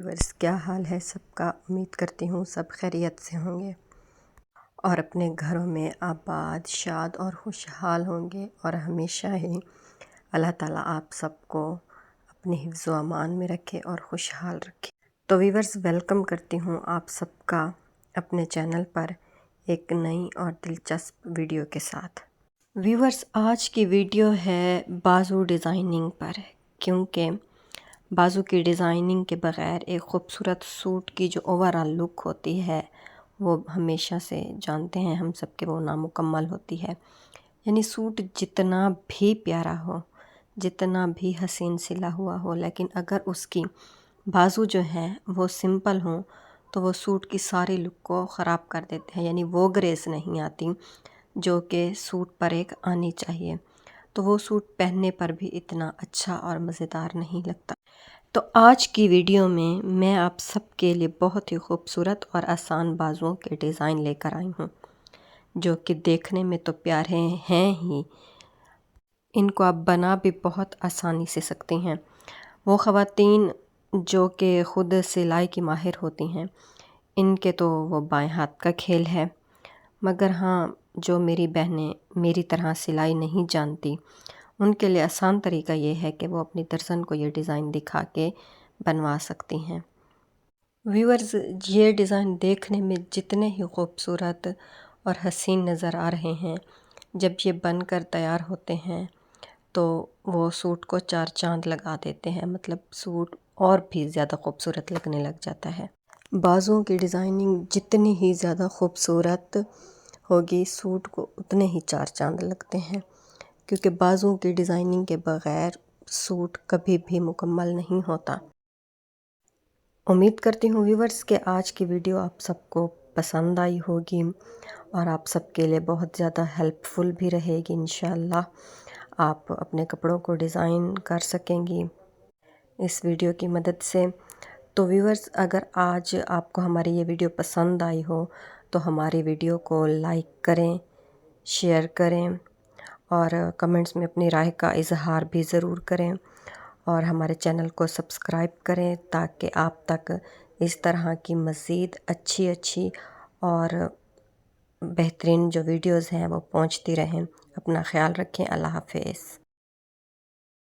Viewers کیا حال ہے سب کا؟ امید کرتی ہوں سب خیریت سے ہوں گے اور اپنے گھروں میں آباد شاد اور خوشحال ہوں گے، اور ہمیشہ ہی اللہ تعالیٰ آپ سب کو اپنے حفظ و امان میں رکھے اور خوشحال رکھے۔ تو ویورز ویلکم کرتی ہوں آپ سب کا اپنے چینل پر ایک نئی اور دلچسپ ویڈیو کے ساتھ۔ ویورز آج کی ویڈیو ہے بازو ڈیزائننگ پر، کیونکہ بازو کی ڈیزائننگ کے بغیر ایک خوبصورت سوٹ کی جو اوورآل لک ہوتی ہے وہ ہمیشہ سے جانتے ہیں ہم سب کہ وہ نامکمل ہوتی ہے۔ یعنی سوٹ جتنا بھی پیارا ہو، جتنا بھی حسین سلا ہوا ہو، لیکن اگر اس کی بازو جو ہیں وہ سمپل ہوں تو وہ سوٹ کی ساری لک کو خراب کر دیتے ہیں، یعنی وہ گریس نہیں آتی جو کہ سوٹ پر ایک آنی چاہیے، تو وہ سوٹ پہننے پر بھی اتنا اچھا اور مزیدار نہیں لگتا۔ تو آج کی ویڈیو میں آپ سب کے لیے بہت ہی خوبصورت اور آسان بازوؤں کے ڈیزائن لے کر آئی ہوں، جو کہ دیکھنے میں تو پیارے ہیں ہی، ان کو آپ بنا بھی بہت آسانی سے سکتی ہیں۔ وہ خواتین جو کہ خود سلائی کی ماہر ہوتی ہیں، ان کے تو وہ بائیں ہاتھ کا کھیل ہے، مگر ہاں جو میری بہنیں میری طرح سلائی نہیں جانتی ان کے لیے آسان طریقہ یہ ہے کہ وہ اپنی درزن کو یہ ڈیزائن دکھا کے بنوا سکتی ہیں۔ ویورز یہ ڈیزائن دیکھنے میں جتنے ہی خوبصورت اور حسین نظر آ رہے ہیں، جب یہ بن کر تیار ہوتے ہیں تو وہ سوٹ کو چار چاند لگا دیتے ہیں، مطلب سوٹ اور بھی زیادہ خوبصورت لگنے لگ جاتا ہے۔ بازوؤں کی ڈیزائننگ جتنی ہی زیادہ خوبصورت ہوگی، سوٹ کو اتنے ہی چار چاند لگتے ہیں، کیونکہ بازوؤں کی ڈیزائننگ کے بغیر سوٹ کبھی بھی مکمل نہیں ہوتا۔ امید کرتی ہوں ویورز کہ آج کی ویڈیو آپ سب کو پسند آئی ہوگی اور آپ سب کے لیے بہت زیادہ ہیلپ فل بھی رہے گی۔ انشاءاللہ آپ اپنے کپڑوں کو ڈیزائن کر سکیں گی اس ویڈیو کی مدد سے۔ تو ویورز اگر آج آپ کو ہماری یہ ویڈیو پسند آئی ہو تو ہماری ویڈیو کو لائک کریں، شیئر کریں اور کمنٹس میں اپنی رائے کا اظہار بھی ضرور کریں، اور ہمارے چینل کو سبسکرائب کریں تاکہ آپ تک اس طرح کی مزید اچھی اور بہترین جو ویڈیوز ہیں وہ پہنچتی رہیں۔ اپنا خیال رکھیں۔ اللہ حافظ۔